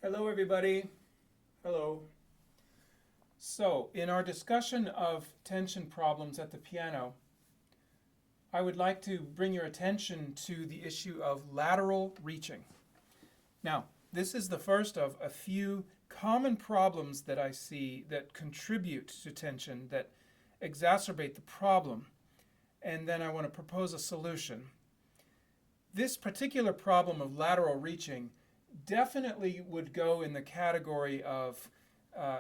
Hello, everybody. Hello. So, in our discussion of tension problems at the piano, I would like to bring your attention to the issue of lateral reaching. Now, this is the first of a few common problems that I see that contribute to tension, that exacerbate the problem, and then I want to propose a solution. This particular problem of lateral reaching definitely would go in the category of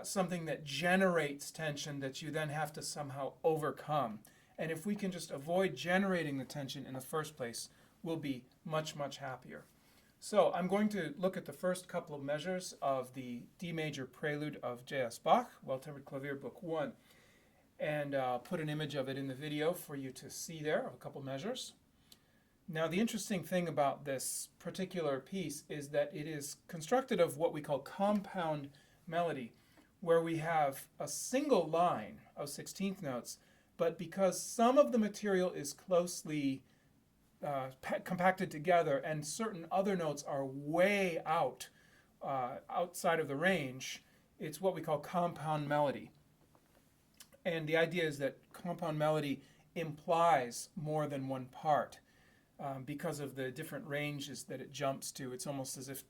something that generates tension that you then have to somehow overcome. And if we can just avoid generating the tension in the first place, we'll be much, much happier. So I'm going to look at the first couple of measures of the D major Prelude of J.S. Bach, Well-Tempered Clavier, Book 1. And I'll put an image of it in the video for you to see there, of a couple measures. Now, the interesting thing about this particular piece is that it is constructed of what we call compound melody, where we have a single line of 16th notes, but because some of the material is closely compacted together and certain other notes are way outside of the range, it's what we call compound melody. And the idea is that compound melody implies more than one part. Because of the different ranges that it jumps to. It's almost as if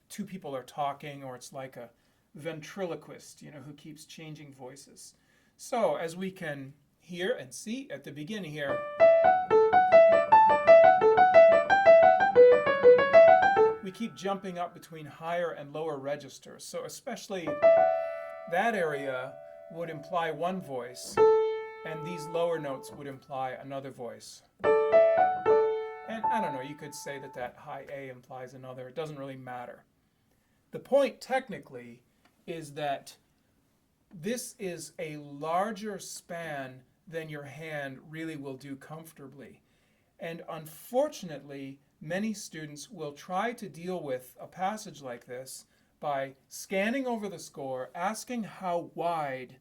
two people are talking, or it's like a ventriloquist, who keeps changing voices. So as we can hear and see at the beginning here, we keep jumping up between higher and lower registers. So especially that area would imply one voice, and these lower notes would imply another voice. And I don't know, you could say that high A implies another. It doesn't really matter. The point technically is that this is a larger span than your hand really will do comfortably. And unfortunately, many students will try to deal with a passage like this by scanning over the score, asking how wide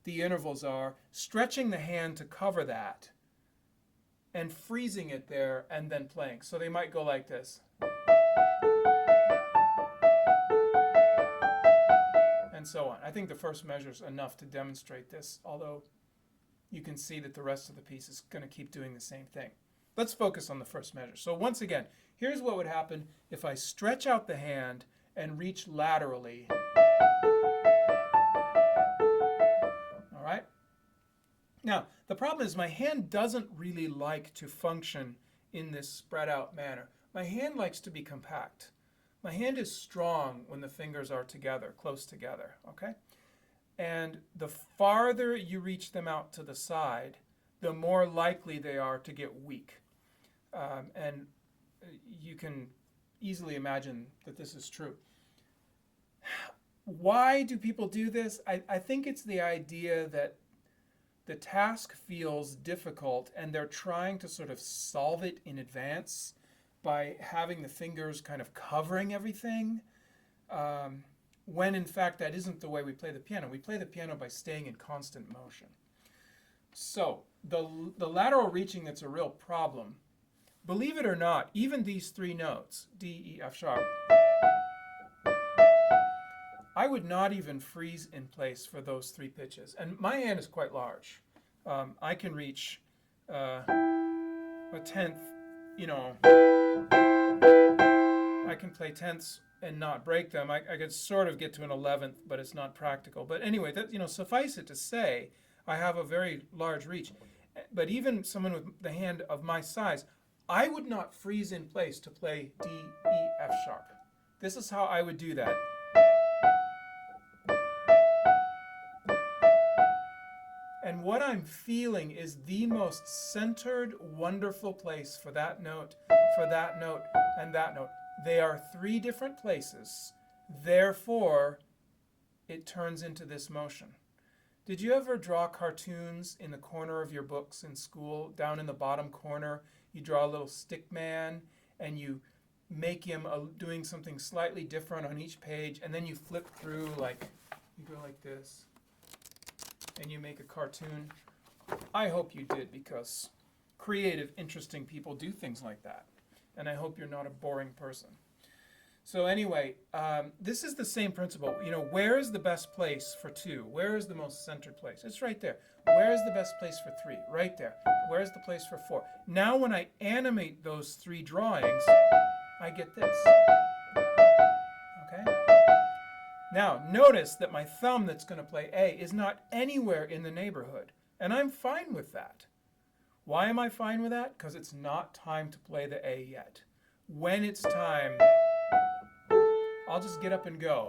the intervals are, stretching the hand to cover that, and freezing it there and then playing. So they might go like this. And so on. I think the first measure is enough to demonstrate this, although you can see that the rest of the piece is going to keep doing the same thing. Let's focus on the first measure. So once again, here's what would happen if I stretch out the hand and reach laterally. All right? Now, the problem is my hand doesn't really like to function in this spread out manner. My hand likes to be compact. My hand is strong when the fingers are together, close together, okay? And the farther you reach them out to the side, the more likely they are to get weak. And you can easily imagine that this is true. Why do people do this? I think it's the idea that the task feels difficult and they're trying to sort of solve it in advance by having the fingers kind of covering everything, when in fact that isn't the way we play the piano. We play the piano by staying in constant motion. So the lateral reaching that's a real problem, believe it or not, even these three notes, D, E, F sharp, I would not even freeze in place for those three pitches. And my hand is quite large. I can reach a tenth, I can play tenths and not break them. I could sort of get to an 11th, but it's not practical. But anyway, that, suffice it to say, I have a very large reach. But even someone with the hand of my size, I would not freeze in place to play D, E, F sharp. This is how I would do that. And what I'm feeling is the most centered, wonderful place for that note, and that note. They are three different places. Therefore, it turns into this motion. Did you ever draw cartoons in the corner of your books in school? Down in the bottom corner, you draw a little stick man, and you make him doing something slightly different on each page, and then you flip through, like, you go like this, and you make a cartoon. I hope you did, because creative, interesting people do things like that. And I hope you're not a boring person. So anyway, this is the same principle. You know, where is the best place for 2? Where is the most centered place? It's right there. Where is the best place for 3? Right there. Where's the place for 4? Now when I animate those 3 drawings, I get this. Okay? Now notice that my thumb that's going to play A is not anywhere in the neighborhood. And I'm fine with that. Why am I fine with that? Because it's not time to play the A yet. When it's time, I'll just get up and go.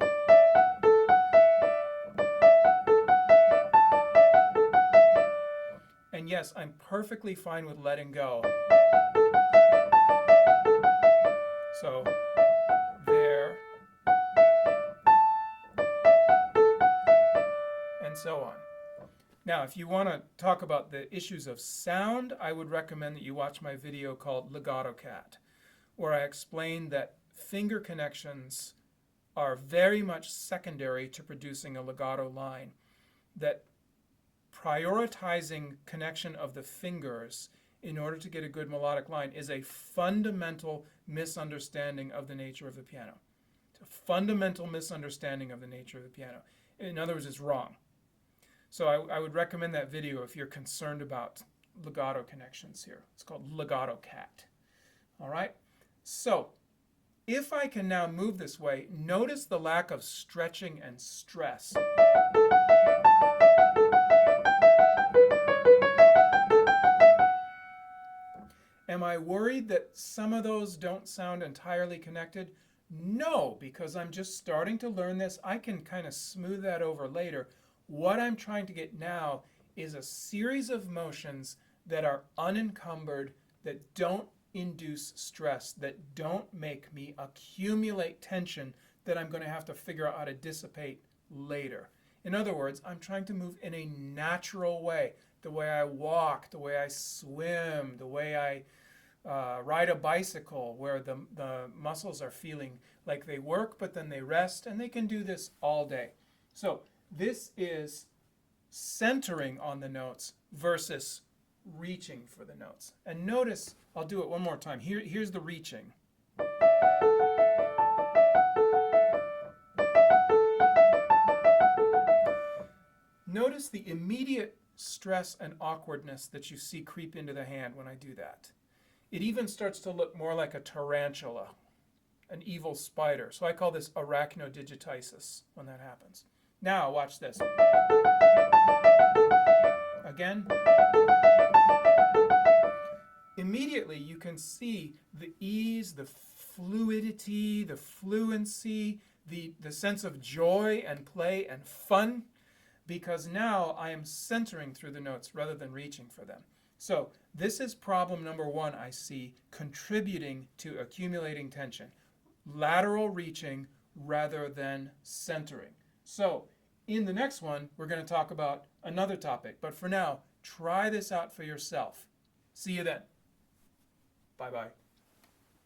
And yes, I'm perfectly fine with letting go. So, there, and so on. Now, if you want to talk about the issues of sound, I would recommend that you watch my video called Legato Cat, where I explain that finger connections are very much secondary to producing a legato line, that prioritizing connection of the fingers in order to get a good melodic line is a fundamental misunderstanding of the nature of the piano. It's a fundamental misunderstanding of the nature of the piano. In other words, it's wrong. So I would recommend that video if you're concerned about legato connections here. It's called Legato Cat. All right? So, if I can now move this way, notice the lack of stretching and stress. Am I worried that some of those don't sound entirely connected? No, because I'm just starting to learn this. I can kind of smooth that over later. What I'm trying to get now is a series of motions that are unencumbered, that don't induce stress, that don't make me accumulate tension that I'm going to have to figure out how to dissipate later. In other words, I'm trying to move in a natural way. The way I walk, the way I swim, the way I ride a bicycle, where the muscles are feeling like they work, but then they rest, and they can do this all day. So this is centering on the notes versus reaching for the notes. And notice, I'll do it one more time. Here's the reaching. Notice the immediate stress and awkwardness that you see creep into the hand when I do that. It even starts to look more like a tarantula, an evil spider. So I call this arachnodigititis when that happens. Now, watch this. Again. Immediately, you can see the ease, the fluidity, the fluency, the sense of joy and play and fun, because now I am centering through the notes rather than reaching for them. So this is problem number 1 I see contributing to accumulating tension. Lateral reaching rather than centering. So in the next one, we're going to talk about another topic. But for now, try this out for yourself. See you then. Bye-bye.